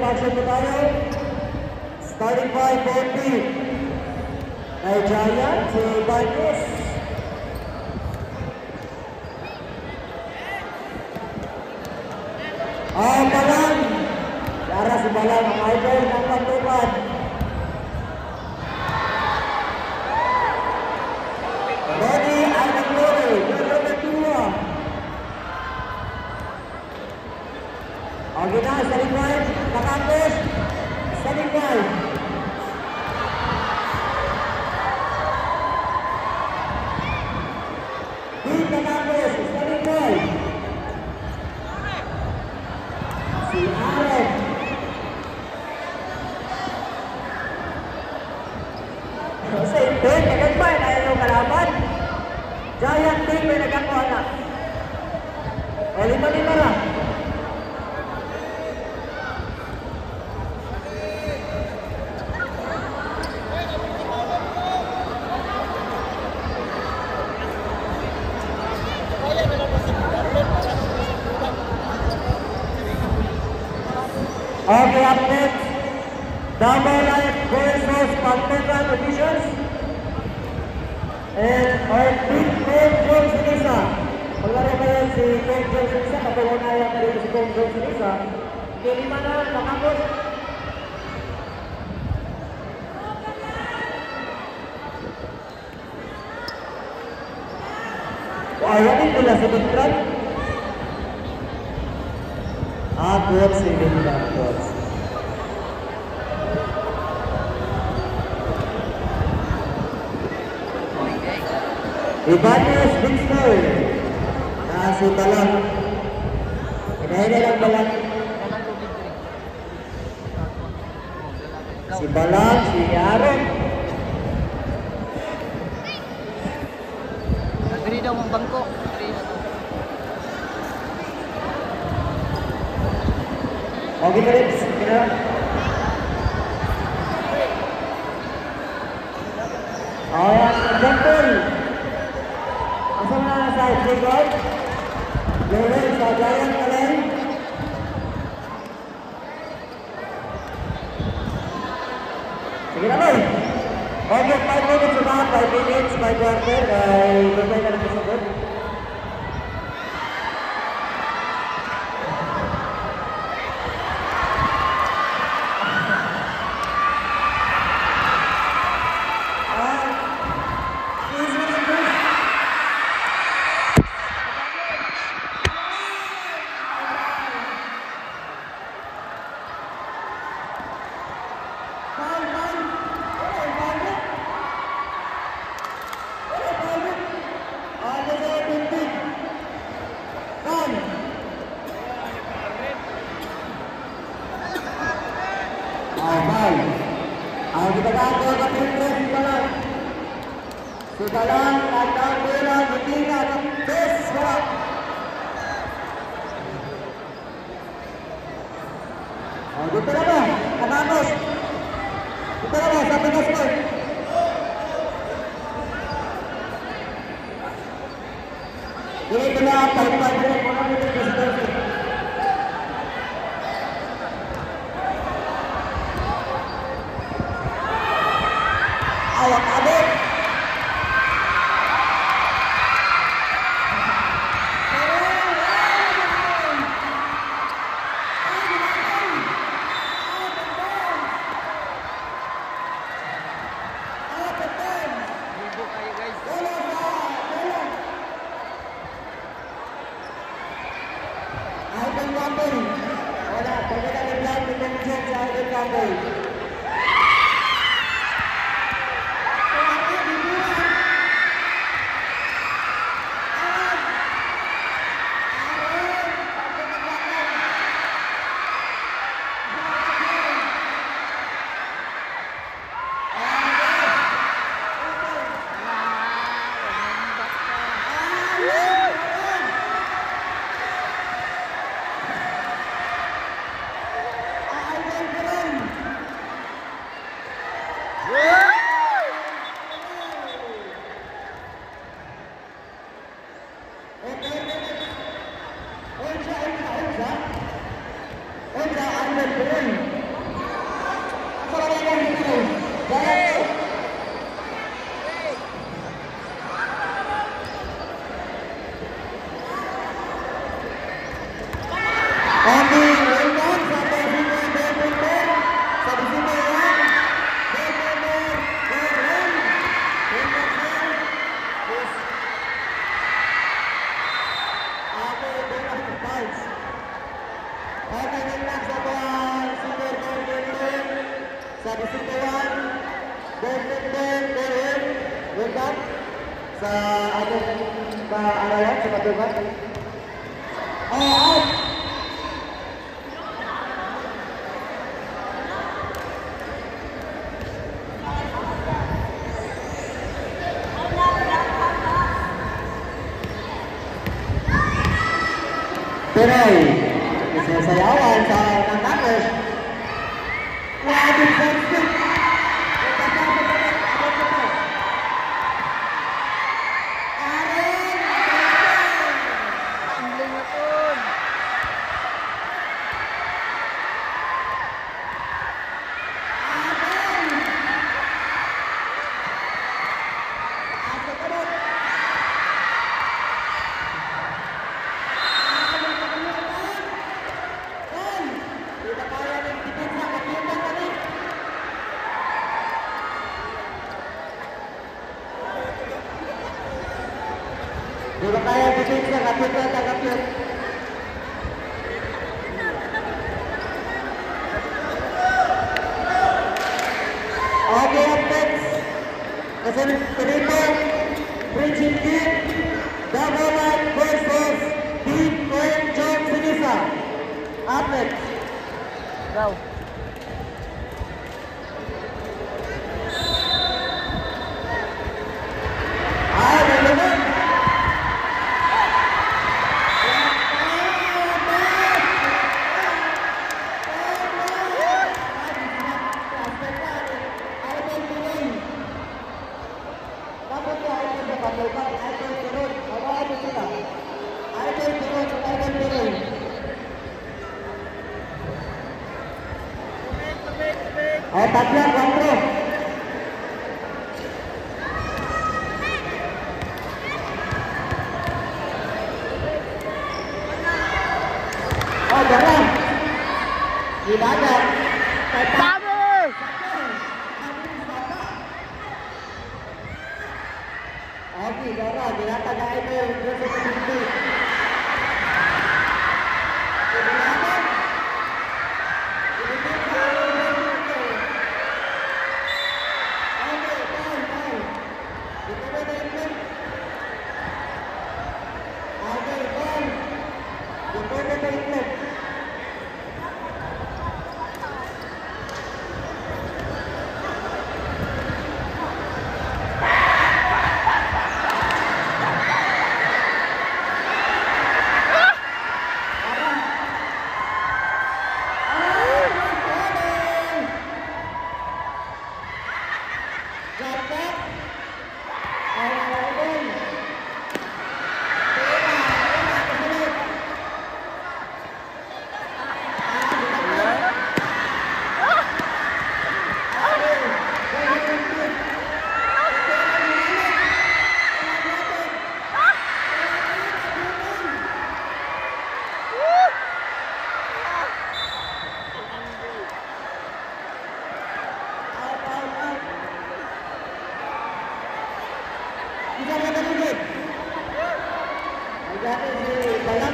action po tayo. Starting by 40. Kay Giant, si Barnes. Balang. Yara si Balang, ang idol ng pagtupad. Rodi Alcantara, number 2. Okay na, sa likod, nakapos, sa likod. Di nakapos, sa likod. Si Aaron. Sa ito, nagagmay na yung kalaban. Giant team may nagkakuha na. O, 5-5 lang. Okay, up next, Double Life versus Pantera Editions. And our big Kong Jones Sinisa. Paglaro ba yan si Kong Jones Sinisa, kapagunayan na dito si Kong Jones Sinisa. Okay, 5 na, nakapos. Ayanin nila si Bintran. Good si Bintran, good. Ibanez Bixter. Si Balang. Inahinay lang Balang. Si Balang, si Aaron. Nagdiri daw ang bangko. Okay na rin. Ayan, Gentle. Asal na sa Sigod. Lewin sa Giant Alay. Sige na ba? Okay, 5 minutes na, 5 minutes, 5 quarter. Barbay ka na sa Sigod. Kita tahu ke Pintu si Balang. Si Balang datang bola bertinggal ke base bola. Kita apa? Atas. Kita apa? Sampai ke skor. Ini kena tarik bola itu ke skor. Awak adik. Wala, pagkita ng lang, pinag-check sa akin kagay. Ultra under 1. sa ating kaarawan sa Matugan. Out! Pinoy, isasayawan sa Nangkakos. Wadid sa stick. Di ba kaya bitin sa kapit na tagapit? Okay, up next. Kasi Felipe, Bridging Team, Double Light versus Team Ken John Sinisa. Up next. Go. Tatlo, 4. Garam. Ibadat. Bagus. Oke, garam. Dilata itu yang berarti. Bisa